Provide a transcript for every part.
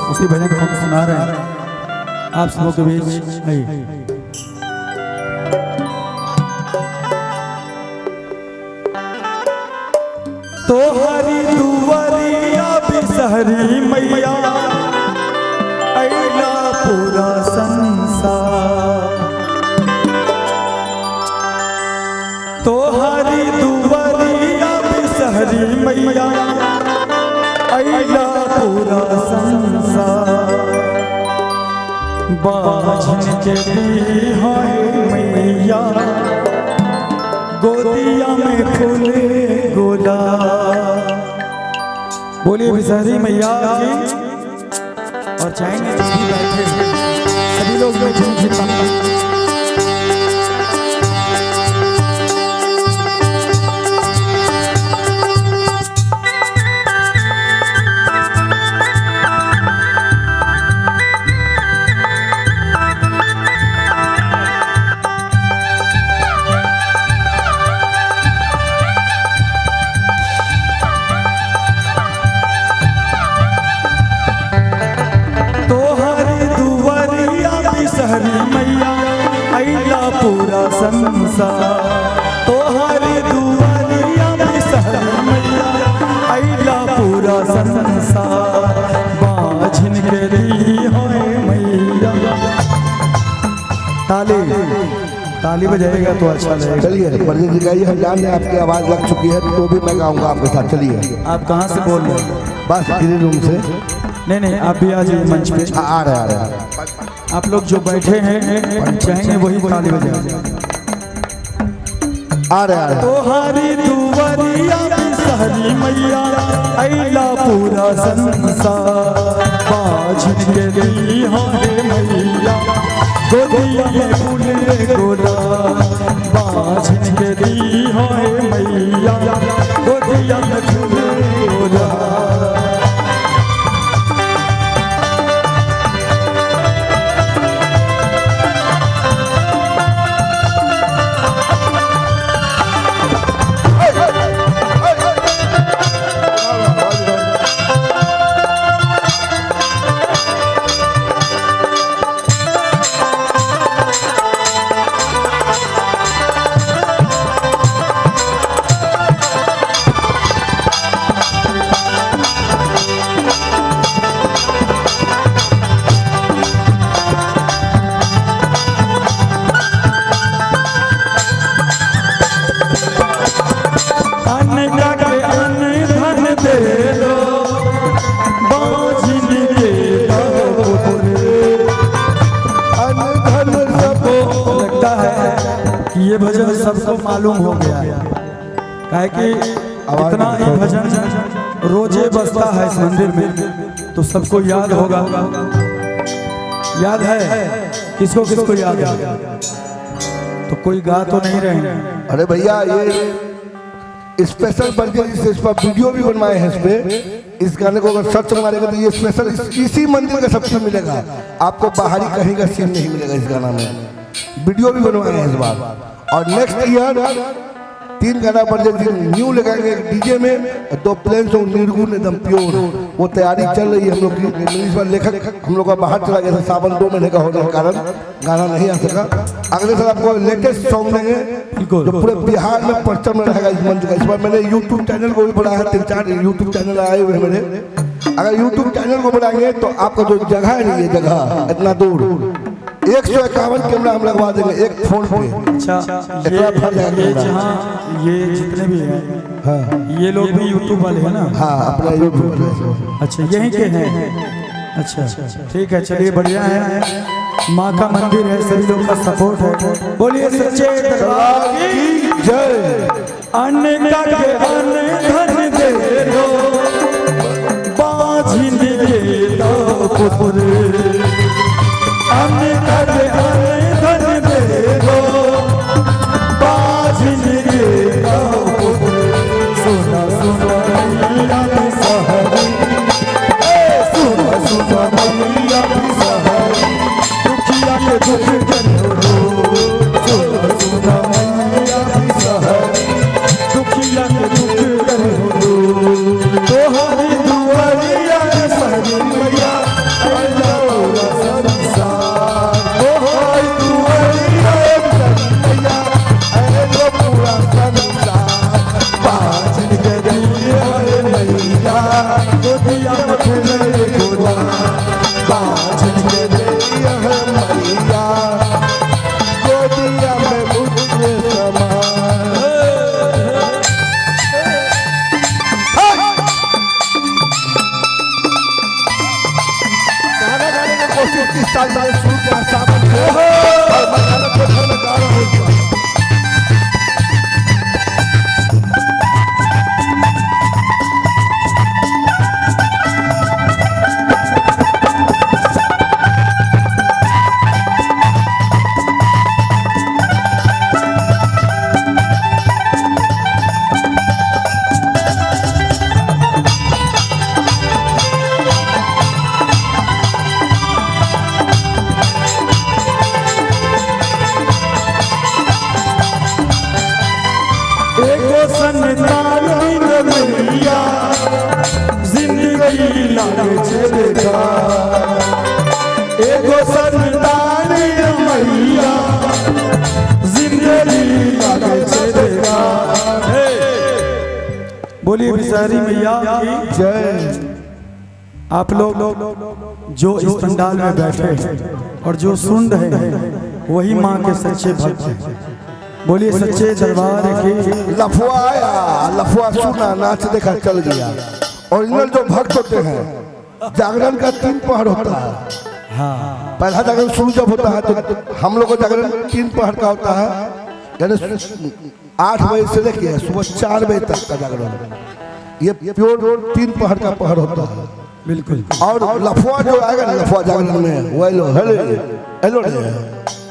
उसी भजन को हम सुना रहे हैं आप सबों के बीच। तो हरी दुआरिया बिसहरी मैया अइला पूरा संसार। तो हरी दुआरिया बिसहरी मैया अइला पूरा संसार। बाझन के दी है मैया गोदिया में फूले गोला। बोलिए बिसहरी मैया की। और चाहेंगे सभी बैठे सभी लोग बैठे मैया अइला पूरा संसार। तो हरी दुआरिया बिसहरी मैया अइला पूरा संसार। बाझिन के दी है मैया। ताली बजाएगा तो अच्छा लगेगा। चलिए पंडित जी गाइए, हम जान रहे आपकी आवाज़ लग चुकी है तो भी मैं गाऊंगा आपके साथ। चलिए। आप कहाँ से बोल रहे हैं? बस ग्रीन रूम से। नहीं आप भी आ जाइए मंच पे। आ रहे आप लोग जो बैठे हैं चाहेंगे वही ताली बजाएं। आ रहे तो हरी दुआरिया बिसहरी मैया अइला पूरा संसार। बाझिन के दी है मैया गोदिया में फूले गोला। बाझिन के दी है मैया गोदिया में फूले गोला। ये भजन सबको मालूम हो गया है कि इतना ही भजन रोजे बजता है इस मंदिर में तो सबको याद होगा। याद है किसको किसको याद है? तो कोई गा तो नहीं रहे हैं। अरे भैया ये स्पेशल बन इस पर वीडियो भी बनवाए हैं। इस पे इस गाने को अगर सर्च मारेगा तो ये स्पेशल इसी मंदिर का सबसे मिलेगा। आपको बाहरी कहीं का सीन नहीं मिलेगा इस गाना में। वीडियो भी बनवाए हैं इस बार। और नेक्स्ट ईयर 3 गाना प्रोजेक्ट न्यू लगाएंगे डीजे में। 2 प्लेन सॉन्ग निर्गुण एकदम प्योर वो तैयारी चल रही है हम लोग की। इस बार लेखक हम लोग का बाहर चला गया था सावन 2 महीने का होने के कारण गाना नहीं आ सका। अगले साल आपको लेटेस्ट सॉन्ग देंगे जो पूरे बिहार में परचम में रहेगा इस मंच का। इस बार मैंने यूट्यूब चैनल को भी बढ़ाया। 3-4 यूट्यूब चैनल आए हुए हैं मेरे। अगर यूट्यूब चैनल को बढ़ाएंगे तो आपका जो जगह है ये जगह इतना दूर 151 कैमरा हम लगवा देंगे एक फोन पे। अच्छा ये जितने भी हैं हाँ ये लोग भी यूट्यूब वाले हैं ना? हाँ अपना यूट्यूब वाले। अच्छा यहीं के हैं? अच्छा ठीक है चलिए बढ़िया है। माँ का मंदिर है सभी लोग का सपोर्ट है। बोलिए सच्चे दरबार की जय। अन्न का के अन्न धन दे दो बाझिन के दो पुत्र। अन्न का के अन्न धन दे दो बाझिन के दो पुत्र। सुना सुना मैया की सहरी सुना सुना मैया की सहरी दुखिया के दुख करो सुना सुना मैया की सहरी दुखिया के दुख करो। तो हरी दुआरिया की सहरी मैया गोदवा बाझन के दैया है मैया गोदिया में मुझे समा। गाना गाने की कोशिश 30 साल पहले शुरू किया सावन से और मैं गाना के घर में गा रहा हूँ। जिंदगी लागे छे बेकार एगो संतान मैया जिंदगी लागे छे बेकार। बोलिए बिसारी मैया की जय। आप लोग जो इस पंडाल में बैठे और जो सुन रहे हैं वही माँ के सच्चे भक्त हैं। बोलिए सच्चे दरबार की। लफुआ आया, लफुआ सुना, नाच देखा, चल गया। ओरिजिनल जो भक्त होते हैं जागरण का 3 पहर होता है। हाँ, पहला जागरण शुरू जब होता है तो हम लोग को जागरण 3 पहर का होता है, यानी 8 बजे से लेके सुबह 4 बजे तक का जागरण। ये प्योर 3 पहर का पहर होता है बिल्कुल। और लफुआ जो आएगा ना, लफुआ जागरण में वो हेलो हेलो हेलो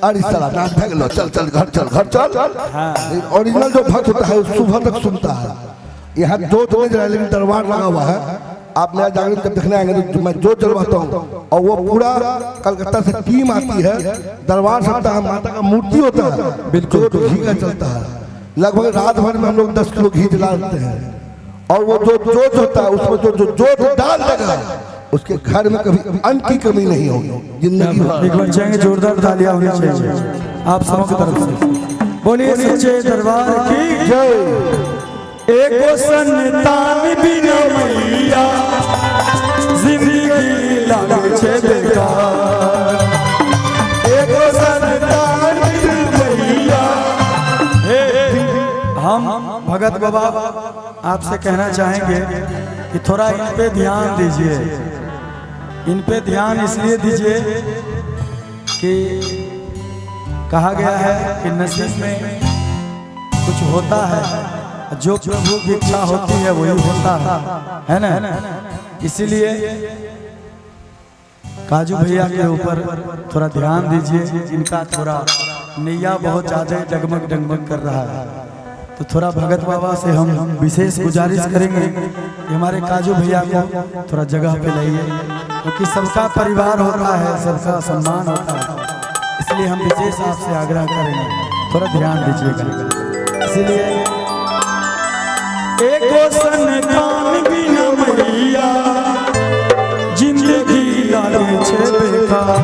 अरे साला नाच भाग लो, चल चल घर चल घर चल। ओरिजिनल जो भक्त होता है सुबह तक सुनता है। यहाँ जोत नहीं जला लेकिन दरबार लगा हुआ है। आप मेरा जागरण जब देखने आएंगे तो मैं जोत जलवाता हूँ और वो पूरा कलकत्ता से टीम आती है। दरबार सकता है, माता का मूर्ति होता है, बिल्कुल घी का चलता है। लगभग रात भर में हम लोग 10 किलो घी जला देते हैं और वो जो जोत होता है उसमें जो जोत डाल देगा उसके घर में कभी अन्न की कमी नहीं होगी जिंदगी में। एक बार चाहेंगे जोरदार तालियां होनी चाहिए आप सबों की तरफ से। बोलिए सच्चे दरबार की जय। एगो संतान बिना मैया जिंदगी लागे छे बेकार एगो संतान बिना मैया। हम भगत बाबा आपसे कहना चाहेंगे कि थोड़ा इन पे ध्यान दीजिए। इन पे ध्यान इसलिए दीजिए कि कहा गया है कि नसीब में कुछ होता है, जो प्रभु की इच्छा होती है वही होता है ना। इसीलिए काजू भैया के ऊपर थोड़ा ध्यान दीजिए। इनका थोड़ा नैया बहुत ज्यादा डगमग डगमग कर रहा है, तो थोड़ा भगत बाबा से हम विशेष गुजारिश करेंगे कि हमारे काजू भैया को थोड़ा जगह पे लाइए, क्योंकि सबका परिवार होता है, सबका सम्मान होता है। इसलिए हम विशेष आपसे आग्रह करेंगे, थोड़ा ध्यान दीजिएगा। इसलिए एगो संतान बिना मैया जिंदगी लागे छे बेकार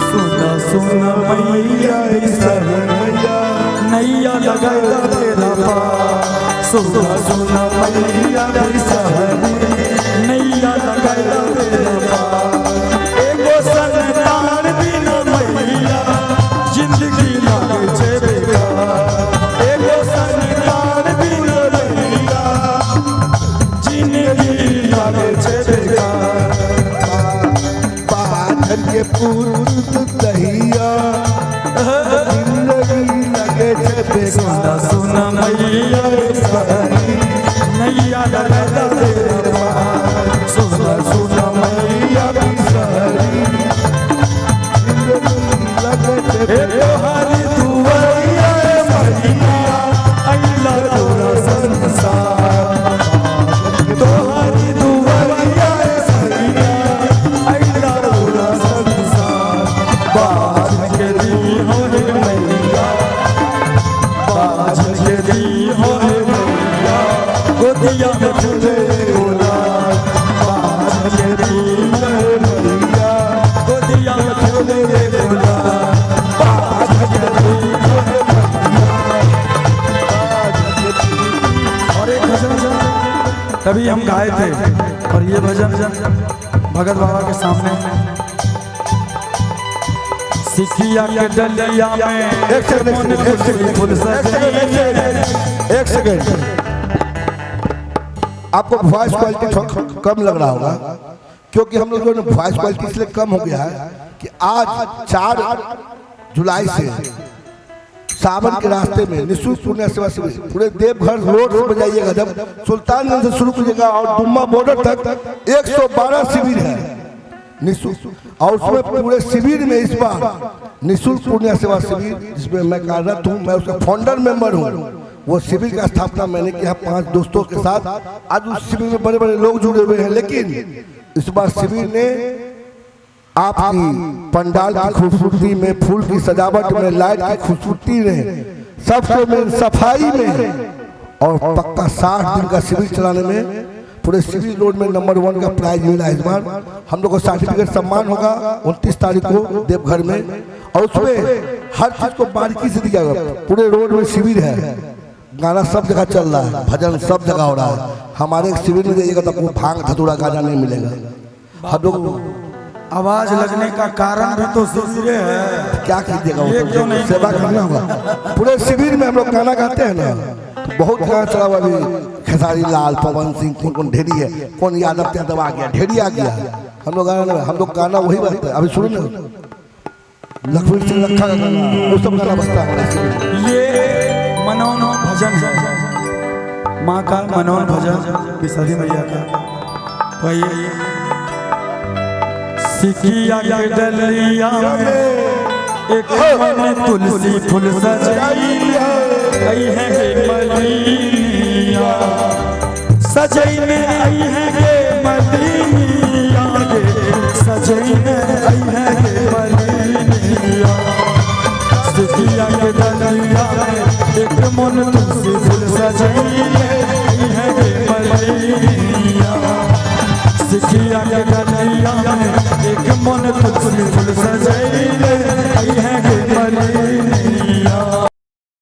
सुना सुना मैया नैया लगाया तेरा पार सुना सुना मैया नैया लगाया तेरा पार। एगो संतान बिना मैया जिंदगी लागे छे बेकार एगो संतान बिना मैया जिंदगी लागे छे बेकार। बाधन के पूर्व दहिया सुना सुना मैया नैया लगाया तेरा पार सुना सुना मैया हरी दुआरिया मैया अल्लाह तोरा संसार तोहरी दुआरिया अल्लाह तोरा संसार। बाज के दी हो मैया बाज के दी हो मैया गोदिया में तुझे बोला भगत बाबा के सामने सिकिया के डलिया में एक सेकंड आपको वॉइस क्वालिटी कम लग रहा होगा, क्योंकि हम लोगों ने वॉइस क्वालिटी इसलिए कम हो गया है कि आज 4 जुलाई से सावन के रास्ते में निःशुल्क पुण्य सेवा शिविर पूरे देवघर रोड से बजाइएगा, जब सुल्तानगंज से शुरू कीजिएगा और डुम्मा बॉर्डर तक 112 शिविर है निःशुल्क, और उसमें पूरे शिविर में इस बार निःशुल्क पुण्य सेवा शिविर जिसमें मैं कार्यरत हूँ, मैं उसका फाउंडर मेंबर हूँ। वो शिविर का स्थापना मैंने किया 5 दोस्तों के साथ। आज उस शिविर में बड़े बड़े लोग जुड़े हुए हैं, लेकिन इस बार शिविर ने आपकी पंडाल की खूबसूरती में, फूल की सजावट में, लाइट की खूबसूरती में, सबसे में सफाई में और पक्का 60 दिन का शिविर चलाने में पूरे शिविर रोड में नंबर 1 का प्राइज मिला। इस बार हम लोग को सर्टिफिकेट सम्मान होगा 29 तारीख को देवघर में, और उसमें हर चीज को बारीकी से दिया गया। पूरे रोड में शिविर है, गाना सब जगह चल रहा है, भजन सब जगह हो रहा है। हमारे शिविर में जाइएगा तो आपको भांग धतूरा गाना नहीं मिलेगा। हम लोग आवाज लगने का कारण भी तो शिविर है, क्या कीजिएगा, वो तो सेवा करना होगा। पूरे शिविर में हम लोग गाना गाते हैं ना, बहुत गाना चला हुआ अभी, खेसारी लाल, पवन सिंह, कौन ढेरी है, कौन यादव आ गया, ढेरी आ गया। हम लोग गाना वही बजता है। अभी सुनो ना, लक्ष्मण सिंह लखा का गाना, वो सब गाना बजता है। ये मनोन भजन है, माँ का मनोन भजन विशाली मैया का। तो ये सिकिया के डलिया में एक मन तुलसी फूल सजाई है मलिया, सजई में आई है गे मलिया, सजई में आई है गे मलिया। सिकिया के डलिया में एक मन तुलसी फूल सजाई है गे मलिया, सिकिया के डलिया में एक मन तुलसी फूल सजाई